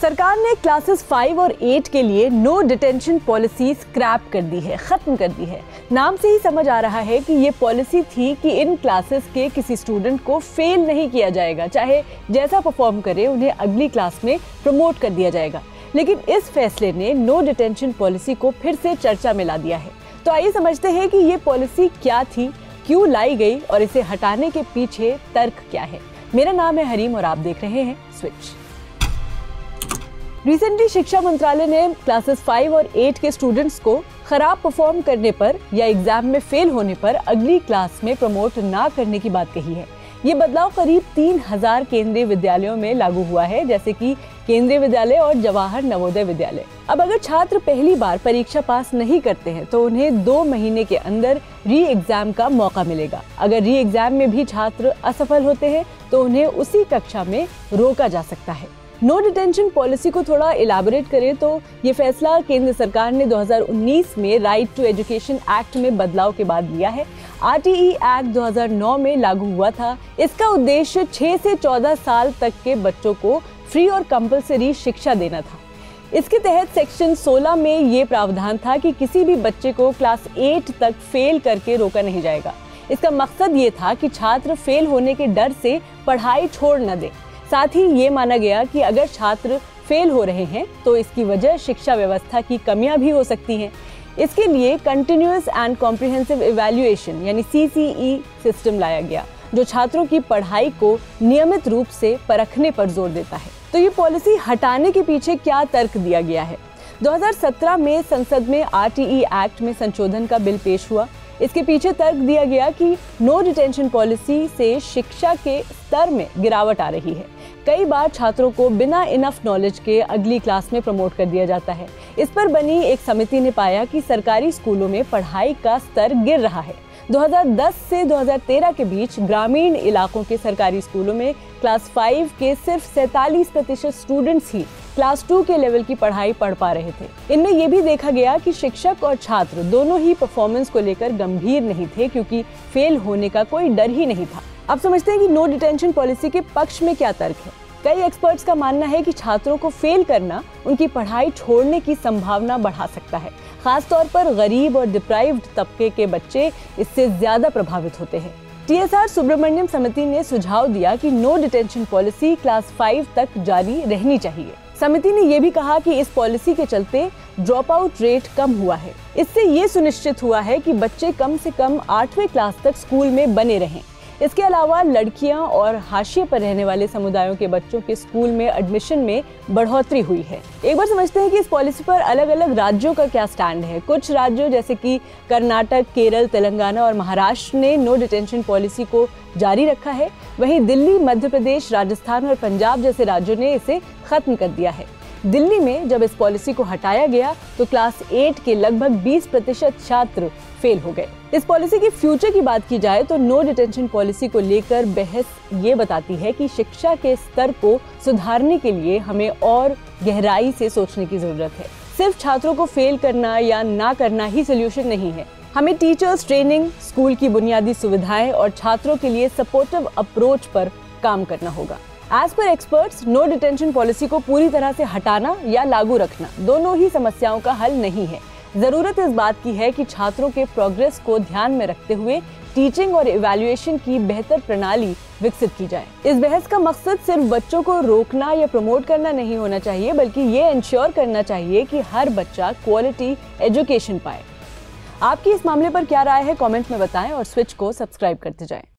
सरकार ने क्लासेस 5 और 8 के लिए नो डिटेंशन पॉलिसी स्क्रैप कर दी है, खत्म कर दी है। नाम से ही समझ आ रहा है कि ये पॉलिसी थी कि इन क्लासेस के किसी स्टूडेंट को फेल नहीं किया जाएगा, चाहे जैसा परफॉर्म करे उन्हें अगली क्लास में प्रमोट कर दिया जाएगा। लेकिन इस फैसले ने नो डिटेंशन पॉलिसी को फिर से चर्चा में ला दिया है। तो आइए समझते हैं कि ये पॉलिसी क्या थी, क्यों लाई गई और इसे हटाने के पीछे तर्क क्या है। मेरा नाम है हरीम और आप देख रहे हैं स्विच। रिसेंटली शिक्षा मंत्रालय ने क्लासेस 5 और 8 के स्टूडेंट्स को खराब परफॉर्म करने पर या एग्जाम में फेल होने पर अगली क्लास में प्रमोट ना करने की बात कही है। ये बदलाव करीब 3000 केंद्रीय विद्यालयों में लागू हुआ है, जैसे कि केंद्रीय विद्यालय और जवाहर नवोदय विद्यालय। अब अगर छात्र पहली बार परीक्षा पास नहीं करते हैं तो उन्हें 2 महीने के अंदर री एग्जाम का मौका मिलेगा। अगर री एग्जाम में भी छात्र असफल होते हैं तो उन्हें उसी कक्षा में रोका जा सकता है। नो डिटेंशन पॉलिसी को थोड़ा इलैबोरेट करें तो ये फैसला केंद्र सरकार ने 2019 में राइट टू एजुकेशन एक्ट में बदलाव के बाद लिया है। RTE एक्ट 2009 में लागू हुआ था। इसका उद्देश्य 6 से 14 साल तक के बच्चों को फ्री और कंपलसरी शिक्षा देना था। इसके तहत सेक्शन 16 में ये प्रावधान था कि किसी भी बच्चे को क्लास 8 तक फेल करके रोका नहीं जाएगा। इसका मकसद ये था कि छात्र फेल होने के डर से पढ़ाई छोड़ न दे। साथ ही ये माना गया कि अगर छात्र फेल हो रहे हैं तो इसकी वजह शिक्षा व्यवस्था की कमियां भी हो सकती हैं। इसके लिए कंटिन्यूअस एंड कॉम्प्रिहेंसिव इवैल्यूएशन यानी CCE सिस्टम लाया गया, जो छात्रों की पढ़ाई को नियमित रूप से परखने पर जोर देता है। तो ये पॉलिसी हटाने के पीछे क्या तर्क दिया गया है? 2017 में संसद में RTE एक्ट में संशोधन का बिल पेश हुआ। इसके पीछे तर्क दिया गया कि नो डिटेंशन पॉलिसी से शिक्षा के स्तर में गिरावट आ रही है। कई बार छात्रों को बिना इनफ नॉलेज के अगली क्लास में प्रमोट कर दिया जाता है। इस पर बनी एक समिति ने पाया कि सरकारी स्कूलों में पढ़ाई का स्तर गिर रहा है। 2010 से 2013 के बीच ग्रामीण इलाकों के सरकारी स्कूलों में क्लास 5 के सिर्फ 47% स्टूडेंट्स ही क्लास 2 के लेवल की पढ़ाई पढ़ पा रहे थे। इनमें यह भी देखा गया कि शिक्षक और छात्र दोनों ही परफॉर्मेंस को लेकर गंभीर नहीं थे, क्योंकि फेल होने का कोई डर ही नहीं था। अब समझते हैं कि नो डिटेंशन पॉलिसी के पक्ष में क्या तर्क है। कई एक्सपर्ट्स का मानना है कि छात्रों को फेल करना उनकी पढ़ाई छोड़ने की संभावना बढ़ा सकता है। खास तौर पर गरीब और डिप्राइव्ड तबके के बच्चे इससे ज्यादा प्रभावित होते हैं। TSR सुब्रमण्यम समिति ने सुझाव दिया कि नो डिटेंशन पॉलिसी क्लास 5 तक जारी रहनी चाहिए। समिति ने यह भी कहा कि इस पॉलिसी के चलते ड्रॉप आउट रेट कम हुआ है। इससे ये सुनिश्चित हुआ है कि बच्चे कम से कम 8वीं क्लास तक स्कूल में बने रहें। इसके अलावा लड़कियां और हाशिए पर रहने वाले समुदायों के बच्चों के स्कूल में एडमिशन में बढ़ोतरी हुई है। एक बार समझते हैं कि इस पॉलिसी पर अलग अलग राज्यों का क्या स्टैंड है। कुछ राज्यों जैसे कि कर्नाटक, केरल, तेलंगाना और महाराष्ट्र ने नो डिटेंशन पॉलिसी को जारी रखा है। वहीं दिल्ली, मध्य प्रदेश, राजस्थान और पंजाब जैसे राज्यों ने इसे खत्म कर दिया है। दिल्ली में जब इस पॉलिसी को हटाया गया तो क्लास 8 के लगभग 20% छात्र फेल हो गए। इस पॉलिसी की फ्यूचर की बात की जाए तो नो डिटेंशन पॉलिसी को लेकर बहस ये बताती है कि शिक्षा के स्तर को सुधारने के लिए हमें और गहराई से सोचने की जरूरत है। सिर्फ छात्रों को फेल करना या ना करना ही सोल्यूशन नहीं है। हमें टीचर्स ट्रेनिंग, स्कूल की बुनियादी सुविधाएं और छात्रों के लिए सपोर्टिव अप्रोच पर काम करना होगा। As per experts, no detention policy को पूरी तरह से हटाना या लागू रखना दोनों ही समस्याओं का हल नहीं है। जरूरत इस बात की है कि छात्रों के प्रोग्रेस को ध्यान में रखते हुए टीचिंग और इवैल्यूएशन की बेहतर प्रणाली विकसित की जाए। इस बहस का मकसद सिर्फ बच्चों को रोकना या प्रमोट करना नहीं होना चाहिए, बल्कि ये इंश्योर करना चाहिए कि हर बच्चा क्वालिटी एजुकेशन पाए। आपकी इस मामले पर क्या राय है, कमेंट में बताएं और स्विच को सब्सक्राइब करते जाएं।